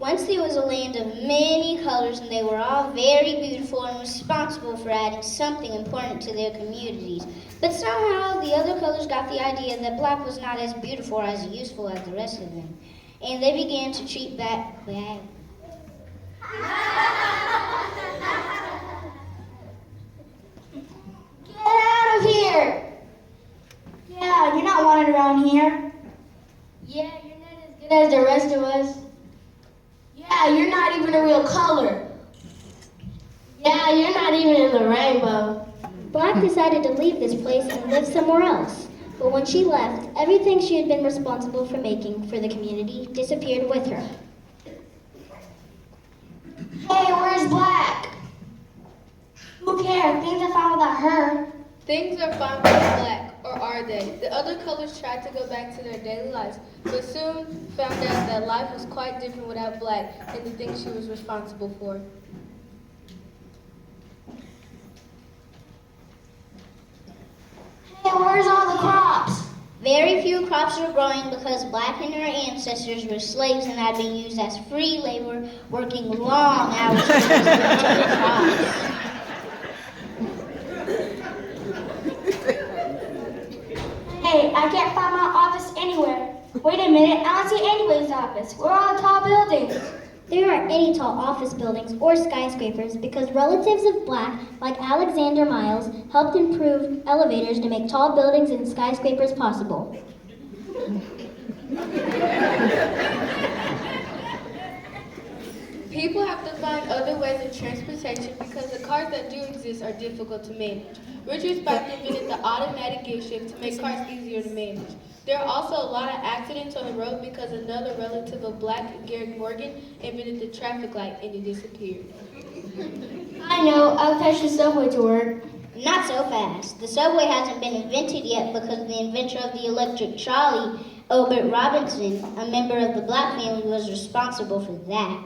Once there was a land of many colors, and they were all very beautiful and responsible for adding something important to their communities. But somehow the other colors got the idea that black was not as beautiful or as useful as the rest of them. And they began to treat black bad. Get out of here! Yeah, you're not wanted around here. Yeah, you're not as good as the rest of us. Yeah, you're not even a real color. Yeah, you're not even in the rainbow. Black decided to leave this place and live somewhere else. But when she left, everything she had been responsible for making for the community disappeared with her. Hey, where's Black? Who cares? Things are fine without her. Things are fine with Black, or are they? The other colors tried to go back to their daily lives, but soon found out that life was quite different without Black and the things she was responsible for. Hey, where's all the crops? Very few crops were growing because Black and her ancestors were slaves and had been used as free labor, working long hours to produce the crops. Hey, I can't find my office anywhere. Wait a minute, I don't see anybody's office. We're all tall buildings. There aren't any tall office buildings or skyscrapers because relatives of Black, like Alexander Miles, helped improve elevators to make tall buildings and skyscrapers possible. People have to find other ways of transportation because the cars that do exist are difficult to manage. Richard Spike invented the automatic gear shift to make cars easier to manage. There are also a lot of accidents on the road because another relative of Black, Garrett Morgan, invented the traffic light and it disappeared. I know, I'll catch the subway to work. Not so fast. The subway hasn't been invented yet because the inventor of the electric trolley, Obert Robinson, a member of the Black family, was responsible for that.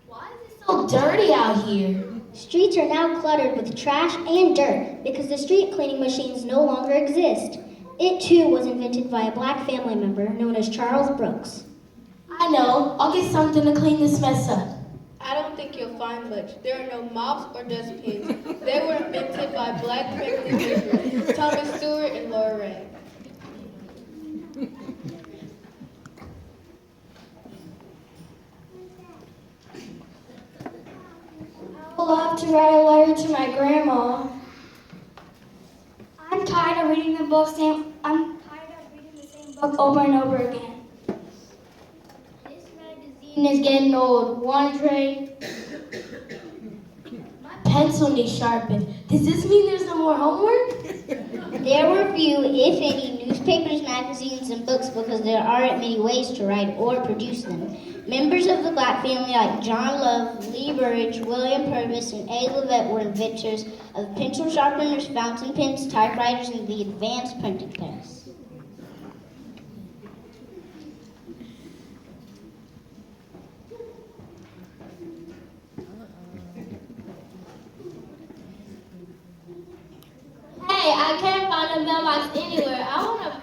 Why is it so dirty out here? Streets are now cluttered with trash and dirt because the street cleaning machines no longer exist. It too was invented by a Black family member known as Charles Brooks. I know, I'll get something to clean this mess up. I don't think you'll find much. There are no mops or dustbins. They were invented by Black family members, Thomas Stewart and Laura Ray. I would love to write a letter to my grandma. I'm tired of reading the same book over and over again. This magazine is getting old. Want to trade? My pencil needs sharpened. Does this mean there's no more homework? There were few, if any, newspapers, magazines, and books because there aren't many ways to write or produce them. Members of the Black family like John Love, Lee Burridge, William Purvis, and A. Levette were inventors of pencil sharpeners, fountain pens, typewriters, and the advanced printing press. Hey, I can't find a mailbox anywhere. I want to...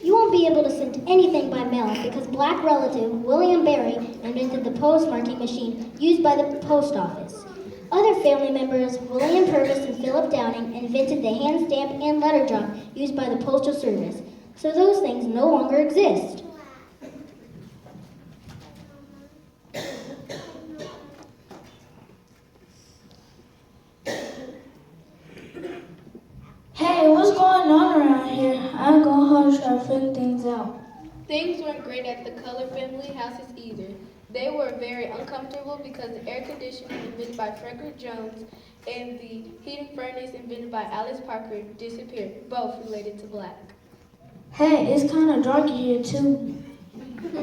You won't be able to send anything by mail because Black relative William Berry invented the postmarking machine used by the post office. Other family members, William Purvis and Philip Downing, invented the hand stamp and letter drop used by the Postal Service. So those things no longer exist. Hey, what's going on around here? I'm going home to try to figure things out. Things weren't great at the Color family houses either. They were very uncomfortable because the air conditioning invented by Frederick Jones and the heating furnace invented by Alice Parker disappeared, both related to Black. Hey, it's kind of dark here too.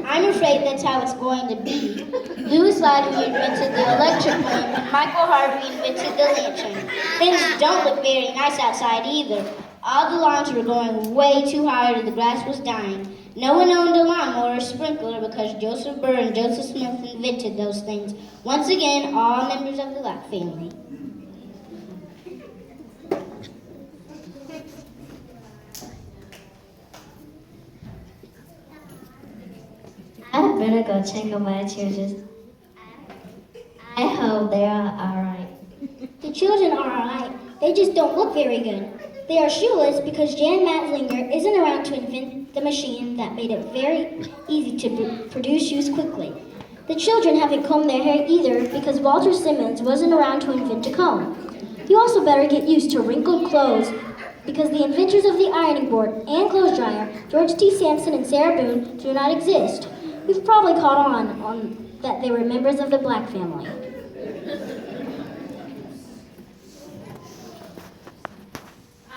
I'm afraid that's how it's going to be. Louis Latimer invented the electric lamp, and Michael Harvey invented the lantern. Things don't look very nice outside either. All the lawns were going way too hard and the grass was dying. No one owned a lawnmower or sprinkler because Joseph Burr and Joseph Smith invented those things. Once again, all members of the Black family. better go check on my children. I hope they're alright. The children are alright. They just don't look very good. They are shoeless because Jan Matzlinger isn't around to invent the machine that made it very easy to produce shoes quickly. The children haven't combed their hair either because Walter Simmons wasn't around to invent a comb. You also better get used to wrinkled clothes because the inventors of the ironing board and clothes dryer, George T. Sampson and Sarah Boone, do not exist. You've probably caught on that they were members of the Black family.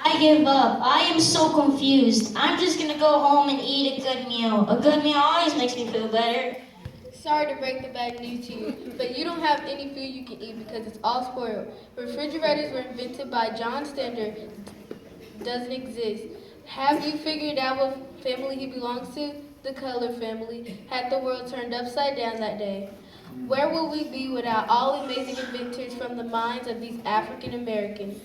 I give up. I am so confused. I'm just gonna go home and eat a good meal. A good meal always makes me feel better. Sorry to break the bad news to you, but you don't have any food you can eat because it's all spoiled. Refrigerators were invented by John Stender. Doesn't exist. Have you figured out what family he belongs to? The Color family. Had the world turned upside down that day. Where would we be without all amazing inventors from the minds of these African Americans?